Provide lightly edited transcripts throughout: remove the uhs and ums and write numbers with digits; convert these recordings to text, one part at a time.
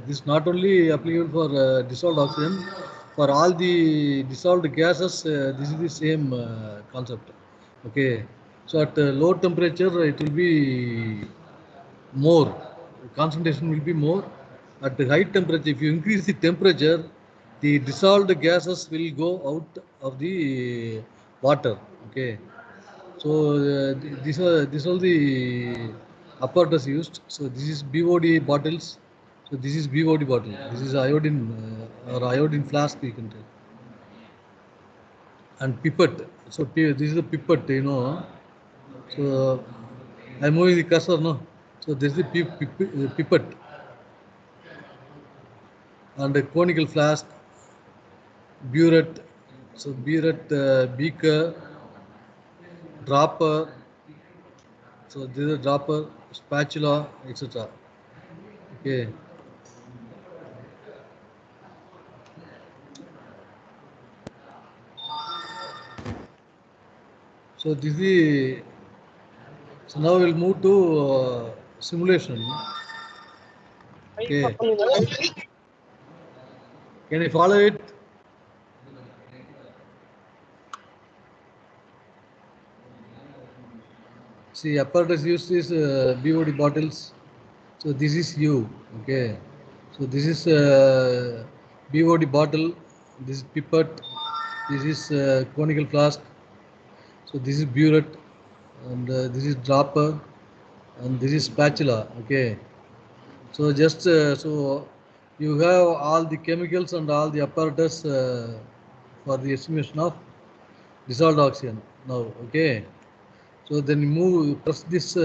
this is not only applicable for dissolved oxygen, for all the dissolved gases, this is the same concept. Okay, so at low temperature it will be more, concentration will be more. At the high temperature, if you increase the temperature, the dissolved gases will go out of the water. Okay, so these are the apparatus used. So this is BOD bottles. So this is BOD bottle. This is iodine or iodine flask, you can tell. And pipette. So this is a pipette, you know. So I'm moving the cursor, no. So this is the pipette and a conical flask, burette. So burette, beaker, dropper. So this is a dropper, spatula, etc. Okay. So this is so now we'll move to simulation. Okay. Can you follow it? See, apparatus used is BOD bottles. So this is U. Okay. So this is BOD bottle. This is pipette. This is conical flask. So this is burette, and this is dropper, and this is spatula. Okay. So just so you have all the chemicals and all the apparatus for the estimation of dissolved oxygen now. Okay. So then you press this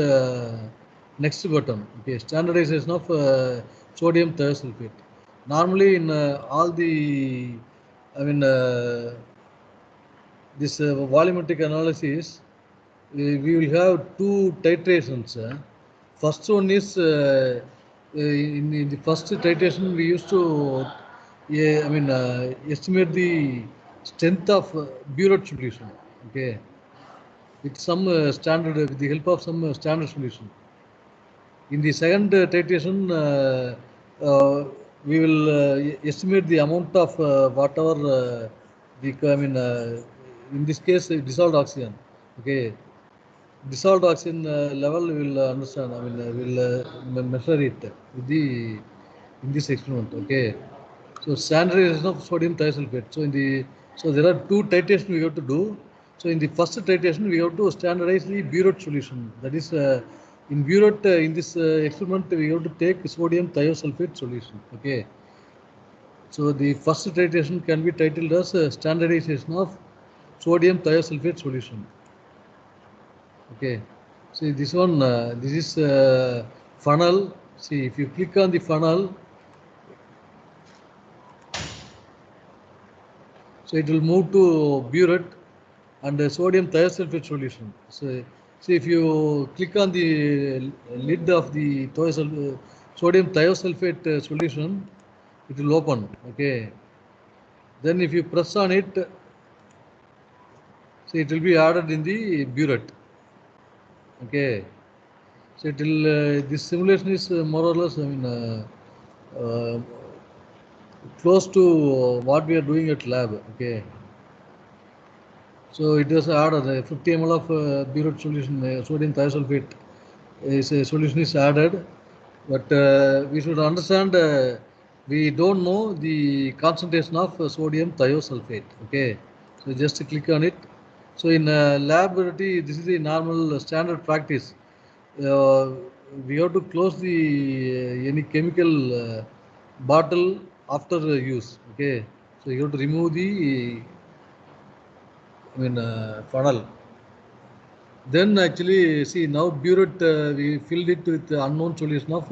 next button. Okay, standardization of sodium thiosulfate. Normally in all the, I mean, this volumetric analysis, we will have two titrations. First one is in the first titration we used to, estimate the strength of burette solution. Okay, with some standard, with the help of some standard solution. In the second titration, we will estimate the amount of whatever in this case, dissolved oxygen. Okay, dissolved oxygen level we will understand. We'll measure it with the in this experiment. Okay, so standardization of sodium thiosulfate. So there are two titration we have to do. So in the first titration we have to standardize the burette solution. That is in burette in this experiment we have to take sodium thiosulfate solution. Okay. So the first titration can be titled as standardization of sodium thiosulfate solution. Okay. See this one. This is funnel. See if you click on the funnel. So it will move to burette and sodium thiosulfate solution. So see if you click on the lid of the sodium thiosulfate solution, it will open. Okay. Then if you press on it, so it will be added in the burette. Okay. So it will this simulation is more or less close to what we are doing at lab. Okay. So it is added 50 ml of burette solution, sodium thiosulfate is a solution is added, but we should understand we don't know the concentration of sodium thiosulfate. Okay, so just click on it. So in laboratory, this is the normal standard practice. We have to close the any chemical bottle after use. Okay, so you have to remove the funnel. Then actually, see now burette we filled it with unknown solution of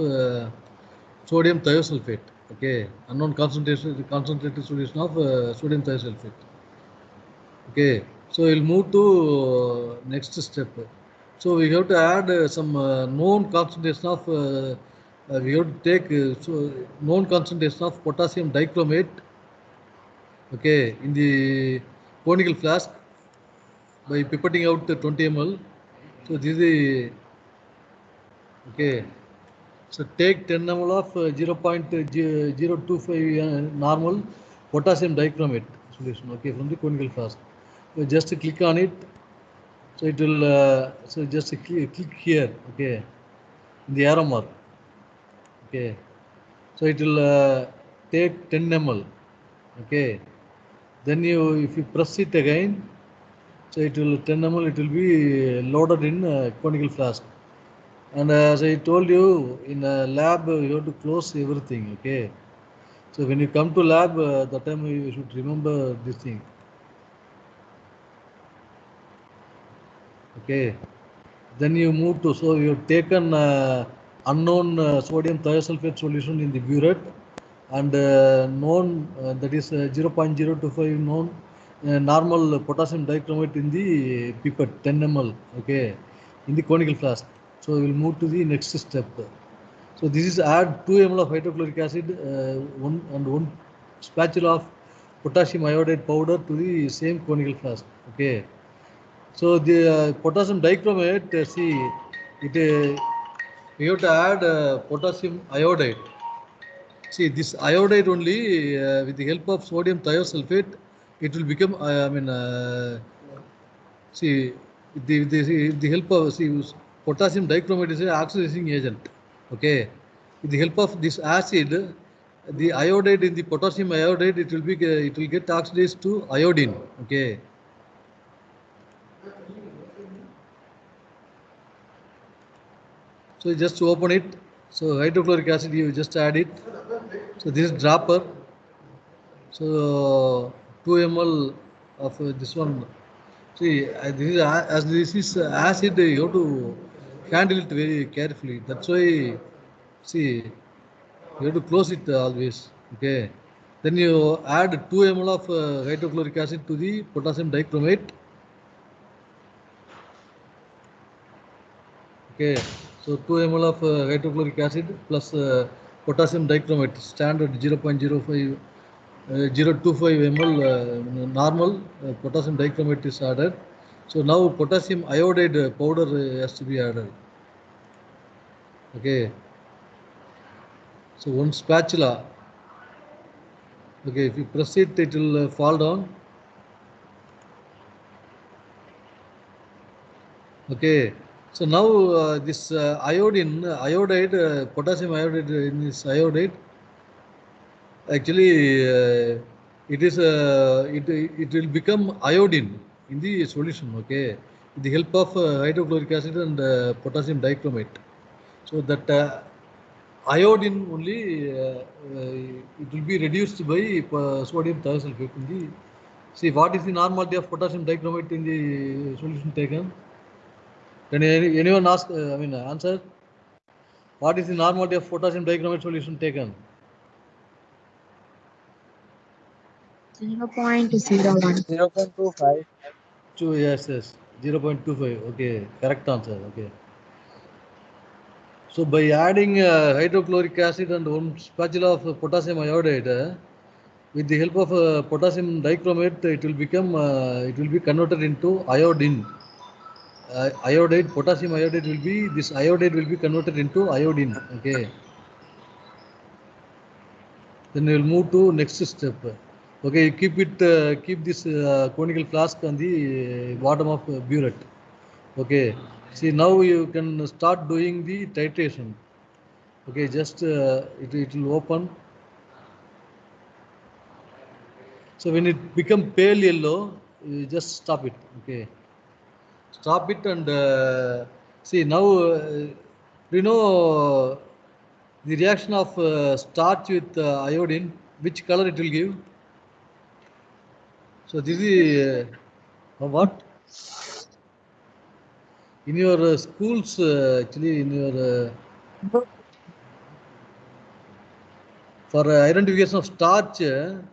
sodium thiosulfate. Okay, unknown concentrated solution of sodium thiosulfate. Okay, so we'll move to next step. So we have to add some known concentration of. We have to take known concentration of potassium dichromate. Okay, in the conical flask by pipetting out 20 ml. So this is the okay. So take 10 ml of 0.025 normal potassium dichromate solution, okay, from the conical flask. So just click on it. So it will, so just click here, okay, in the arrow mark, okay. So it will take 10 ml, okay. Then if you press it again, so it will 10 ml, it will be loaded in conical flask. And as I told you, in a lab, you have to close everything, okay. So when you come to lab, that time you should remember this thing. Okay. Then you move to, so you have taken unknown sodium thiosulfate solution in the burette and known, that is 0.025 known normal potassium dichromate in the pipette 10 ml, okay, in the conical flask. So we will move to the next step. So this is add 2 ml of hydrochloric acid, one spatula of potassium iodide powder to the same conical flask. Okay. So the potassium dichromate, see, it we have to add potassium iodide. See, this iodide only with the help of sodium thiosulfate, it will become. See, the help of, see, potassium dichromate is an oxidizing agent. Okay, with the help of this acid, the iodide in the potassium iodide, it will get oxidized to iodine. Okay. So you just open it. So hydrochloric acid, you just add it. So this is dropper. So 2 ml of this one. See, as this is acid, you have to handle it very carefully. That's why, see, you have to close it always. Okay. Then you add 2 ml of hydrochloric acid to the potassium dichromate. Okay. So 2 ml of hydrochloric acid plus potassium dichromate, standard 0.05 0.25 ml normal potassium dichromate is added. So now potassium iodide powder has to be added. Okay. So one spatula. Okay, if you press it, it will fall down. Okay. So now this iodide, potassium iodide in this iodide, actually it will become iodine in the solution. Okay, with the help of hydrochloric acid and potassium dichromate. So that iodine only it will be reduced by sodium thiosulfate in the. See, what is the normality of potassium dichromate in the solution taken? Can anyone ask? Answer. What is the normality of potassium dichromate solution taken? 0.01. 0.25. Yes, 0.25. Okay, correct answer. Okay. So by adding hydrochloric acid and one spatula of potassium iodide, with the help of potassium dichromate, it will be converted into iodine. Iodide, potassium iodide will be, this iodide will be converted into iodine. Okay. Then we will move to next step. Okay, keep this conical flask on the bottom of burette. Okay. See, now you can start doing the titration. Okay, just it will open. So when it become pale yellow, you just stop it. Okay, stop it and see now. Do you know the reaction of starch with iodine? Which color it will give? So this is what in your schools actually in your for identification of starch, you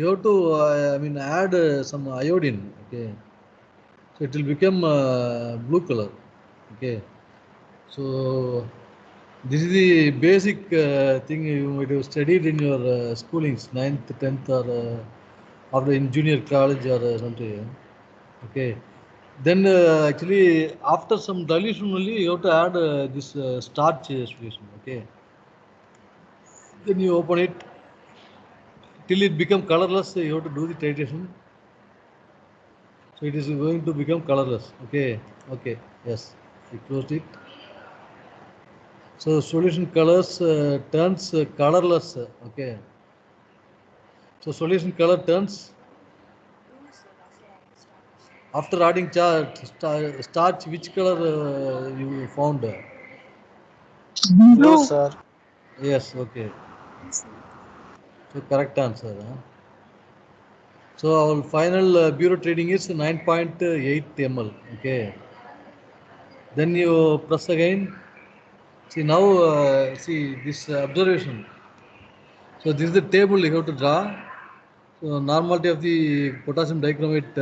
have to add some iodine. Okay, so it will become blue color. Okay, so this is the basic thing you might have studied in your schoolings, 9th, 10th, or after in junior college or something. Okay, Then actually after some dilution only you have to add this starch solution. Okay. Then you open it till it become colorless. You have to do the titration. So it is going to become colorless. Okay. Okay. Yes. We closed it. So solution colors turns colorless. Okay. So solution color turns after adding starch. Which color you found? Blue, sir. Yes. Okay. So correct answer. Huh? So our final bureau trading is 9.8 ml. Okay. Then you press again. See now. See this observation. So this is the table you have to draw. So normality of the potassium dichromate.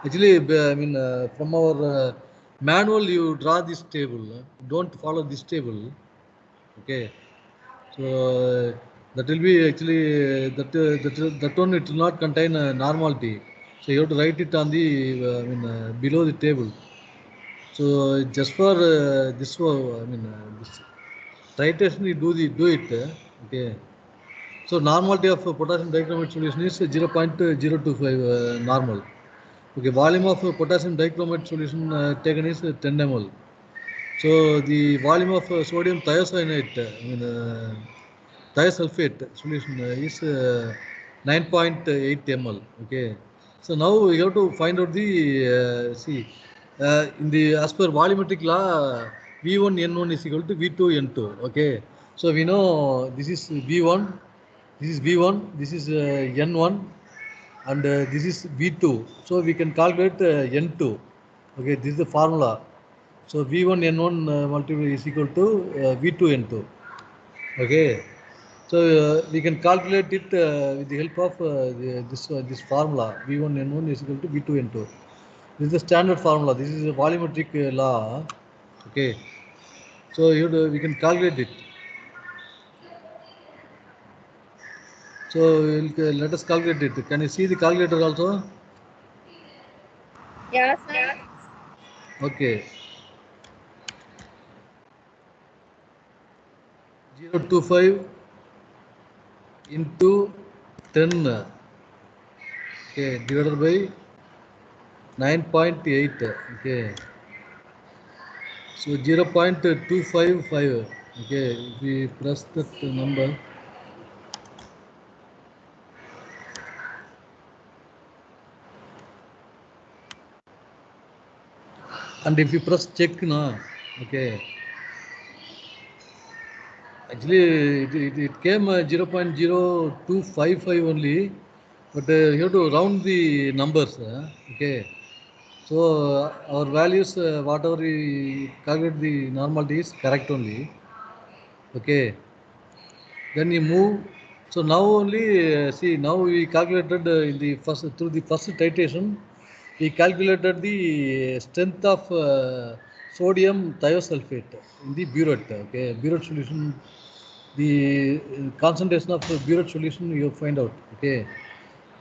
Actually, I mean, from our manual, you draw this table. Don't follow this table. Okay. So that will be actually that one it will not contain normality. So you have to write it on the I mean below the table. So just for this one, I mean this titration you do it. Okay. So normality of potassium dichromate solution is 0.025 normal. Okay, volume of potassium dichromate solution taken is 10 ml. So the volume of sodium thiocyanate, I mean thiosulfate solution is 9.8 ml. Okay, so now we have to find out the see in the as per volumetric law V1 N1 is equal to V2 N2. Okay, so we know this is V1, this is V1, this is N1, and this is V2. So we can calculate N2. Okay, this is the formula. So V1 N1 multiple is equal to V2 N2. Okay, so we can calculate it with the help of this formula. V1 N1 is equal to V2 N2. This is the standard formula. This is a volumetric law. Okay, so we can calculate it. So let us calculate it. Can you see the calculator also? Yeah, sir. Okay. 0.25 into 10, okay, divided by 9.8. Okay, so 0.255. Okay, if we press that number, and if you press check now, okay, actually it came 0.0255 only, but you have to round the numbers. Okay, so our values, whatever we calculate the normality is correct only. Okay, then you move. So now only see now we calculated in the first through the first titration, we calculated the strength of sodium thiosulfate in the burette. Okay, burette solution, the concentration of burette solution you find out. Okay,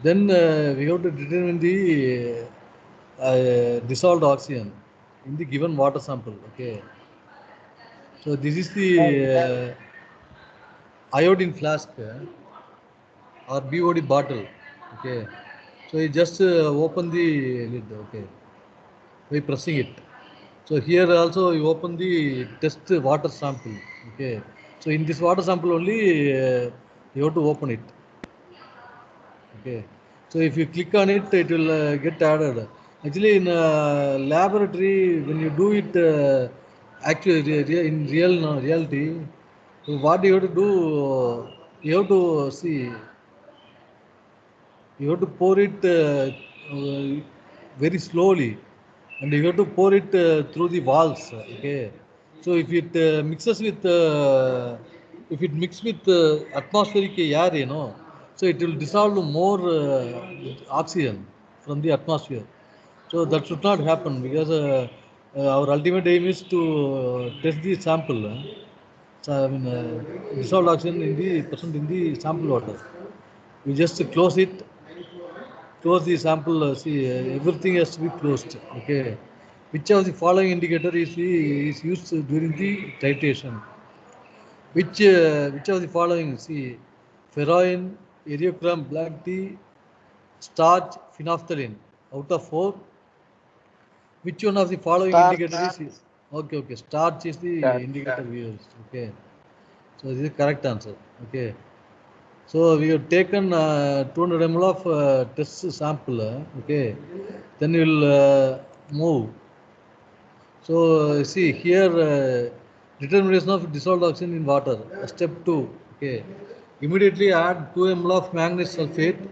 then we have to determine the dissolved oxygen in the given water sample. Okay, so this is the iodine flask or BOD bottle. Okay, so you just open the lid. Okay, by pressing it. So here also you open the test water sample. Okay, so in this water sample only you have to open it. Okay, so if you click on it, it will get added. Actually, in laboratory, when you do it, actually in real reality, so what you have to do, you have to see, you have to pour it very slowly, and you have to pour it through the walls. Okay, so if it mix with atmospheric air, so it will dissolve more oxygen from the atmosphere. So that should not happen because our ultimate aim is to test the sample. So, I mean, dissolved oxygen in the present in the sample water. We just close it close the sample. See, everything has to be closed. Okay. Which of the following indicator is used during the titration? Which of the following? See, ferroin, eriochrome, black tea, starch, phenolphthalein. Out of 4, which one of the following Starch. indicator is? Okay, okay. Starch is the Starch. indicator we used. Okay. So this is the correct answer. Okay. So we have taken 200 ml of test sample. Okay. Then we will move. So see here, determination of dissolved oxygen in water. Step 2. Okay. Immediately add 2 ml of manganese sulfate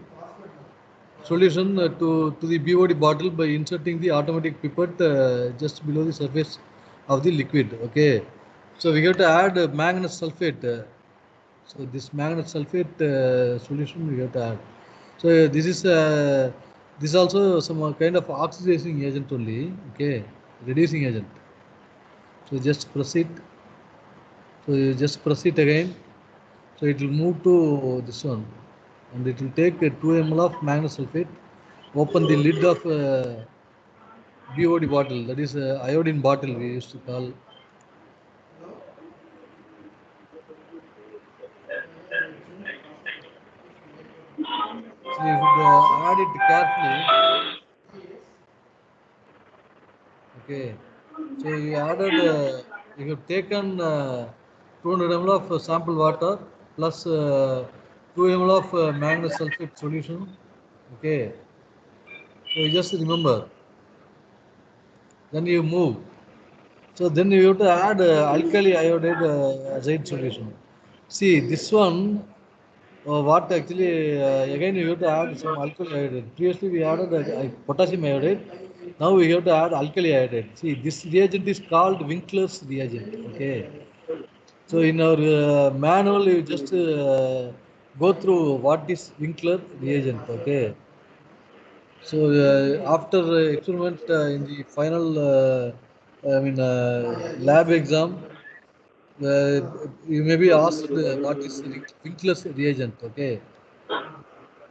solution to the BOD bottle by inserting the automatic pipette just below the surface of the liquid. Okay. So we have to add manganese sulfate. So this manganese sulfate solution we have to add. So this is also some kind of oxidizing agent only. Okay, reducing agent. So just press it. So you just press it again. So it will move to this one, and it will take 2 ml of manganese sulfate. Open the lid of BOD bottle. That is iodine bottle we used to call. So you should add it carefully. Okay. So you added, you have taken 200 ml of sample water plus 2 ml of manganese sulfate solution. Okay. So you just remember. Then you move. So then you have to add alkali iodide azide solution. See this one. What actually again you have to add some alkali iodide. Previously we added potassium iodide. Now we have to add alkali iodide. See this reagent is called Winkler's reagent. Okay. So in our manual you just go through what is Winkler reagent. Okay. So after experiment in the final lab exam, you may be asked what is Winkler's reagent. Okay.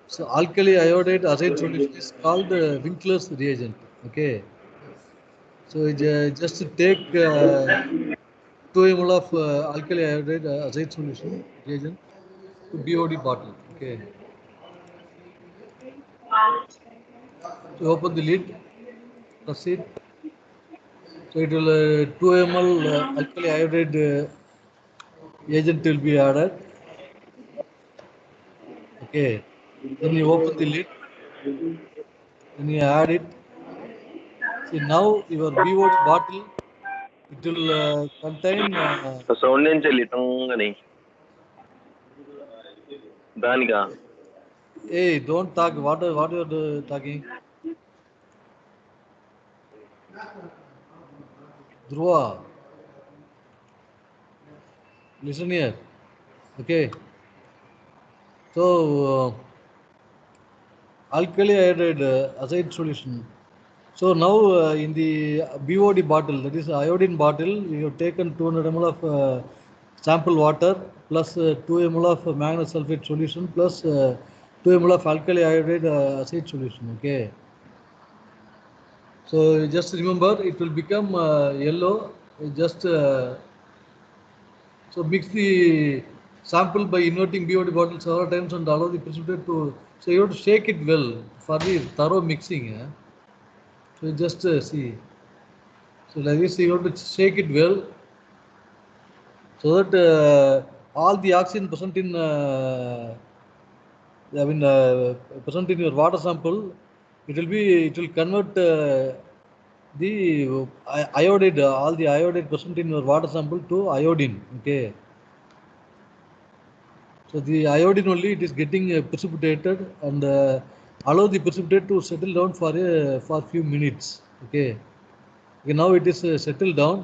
So alkali iodide azide solution is called Winkler's reagent. Okay. So just take 2 ml of alkali iodide azide solution reagent to BOD bottle. Okay. So open the lid, press it. So it will 2 ml alkali iodide agent will be added. Okay. Then you open the lid. Then you add it. See now your BOD bottle it will contain. Sound నుంచి వెళ్ళి టంగని దానిగా Hey, don't talk. What you are talking? Dhruva, listen here. Okay. So alkali iodide azide solution. So now in the BOD bottle, that is iodine bottle, we have taken 200 ml of sample water plus 2 ml of manganese sulfate solution plus 2 ml of alkali iodide acid solution. Okay. So just remember, it will become yellow. Just so mix the sample by inverting BOD bottle several times and allow the precipitate to. So you have to shake it well for the thorough mixing. So just see. So like this, you have to shake it well so that all the oxygen present in present in your water sample, it will convert the iodide, all the iodide present in your water sample to iodine. Okay. So the iodine only it is getting precipitated and allow the precipitate to settle down for few minutes. Okay. Okay, now it is settled down.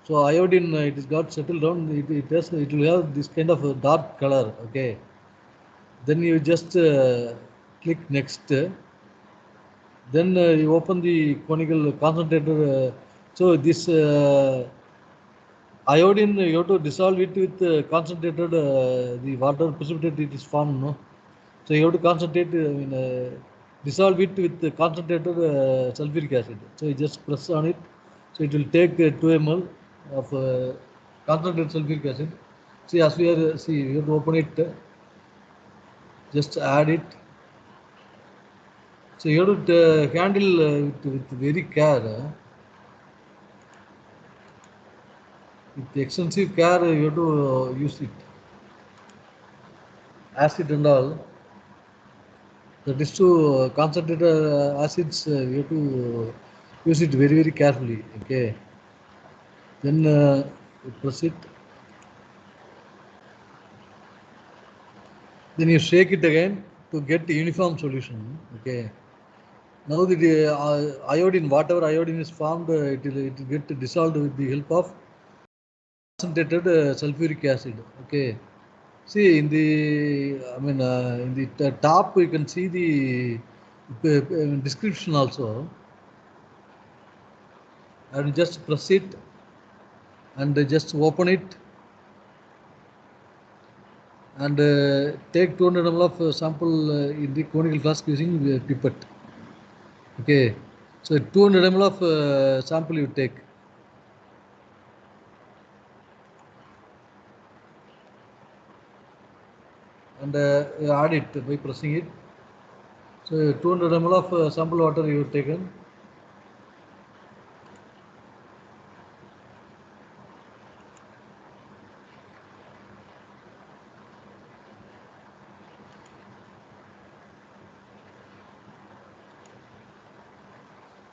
So iodine it is got settled down. It will have this kind of a dark color. Okay. Then you just click next. Then you open the conical concentrator. So this iodine you have to dissolve it with concentrated the water precipitate it is formed. No. So you have to concentrate dissolve it with the concentrated sulfuric acid. So you just press on it. So it will take 2 ml of concentrated sulfuric acid. See, as we are, see, you have to open it, just add it. So you have to handle with very care. With extensive care, you have to use it. Acid and all. That is to concentrated acids, you have to use it very, very carefully. Okay. Then you press it. Then you shake it again to get uniform solution. Okay. Now the iodine, whatever iodine is formed, it will get dissolved with the help of concentrated sulfuric acid. Okay. See in the, I mean, in the top you can see the description also. And just press it and just open it and take 200 ml of sample in the conical flask using pipette. Okay, so 200 ml of sample you take. And add it by pressing it. So 200 ml of sample water you have taken.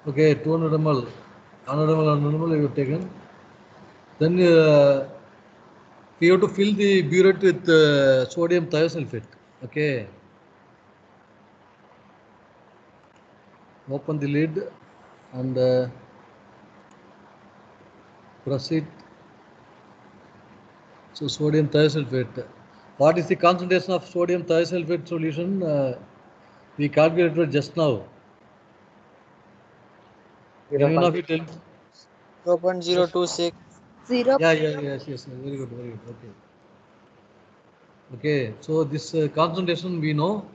Okay, 200 ml, 100 ml, 100 ml you have taken. Then you have to fill the burette with sodium thiosulfate. Okay. Open the lid and press it. So sodium thiosulfate. What is the concentration of sodium thiosulfate solution? We calculated just now. Anyone of you tell? 0.026. Yeah, yes. Very good. Okay. Okay. So this concentration we know.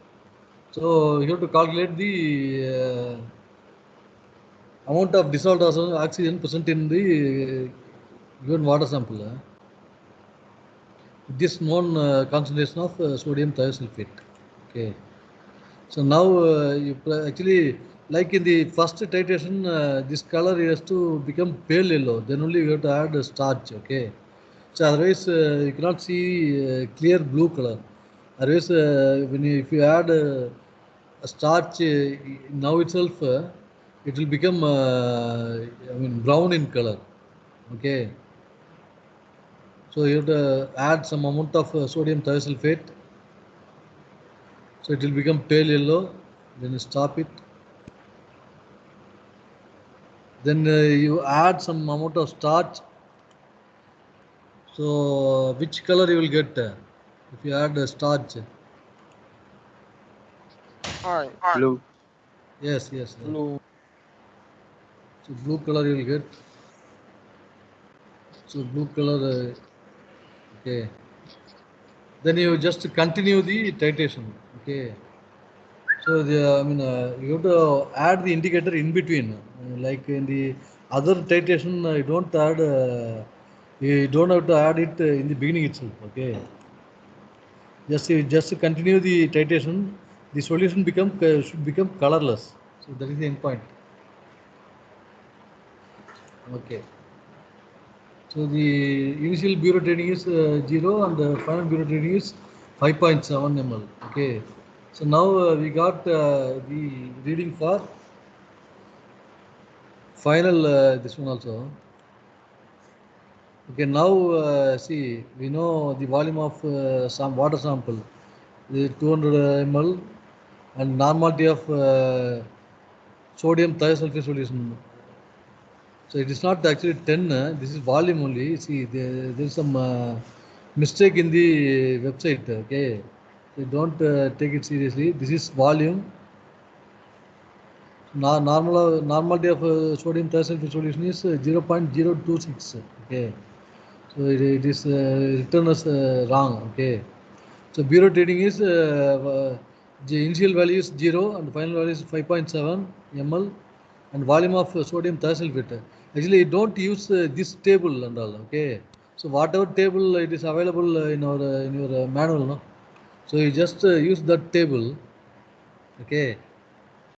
So you have to calculate the amount of dissolved oxygen present in the given water sample. This known concentration of sodium thiosulfate. Okay. So now you actually, like in the first titration, this color has to become pale yellow. Then only you have to add starch. Okay. So otherwise you cannot see clear blue color. Otherwise, if you add a starch now itself, it will become brown in color. Okay. So you have to add some amount of sodium thiosulfate. So it will become pale yellow. Then you stop it. Then you add some amount of starch. So which color you will get if you add starch? Orange. Blue. Yes. Blue. So blue color you will get. So blue color. Okay. Then you just continue the titration. Okay. So you have to add the indicator in between. Like in the other titration, you don't have to add it in the beginning itself. Okay. Just continue the titration. The solution should become colorless. So that is the end point. Okay. So the initial burette reading is 0 and the final burette reading is 5.7 ml. Okay. So now we got the reading for final this one also. Okay. Now see, we know the volume of some water sample, the 200 ml, and normality of sodium thiosulfate solution. So it is not actually 10, this is volume only. See, there is some mistake in the website. Okay, so don't take it seriously. This is volume. Normality of sodium thiosulfate solution is 0.026. Okay, so it is written as wrong. Okay, so burette reading is The initial value is 0 and final value is 5.7 ml and volume of sodium thiosulfate. Actually, you don't use this table and all. Okay. So whatever table it is available in your manual, no. So you just use that table. Okay.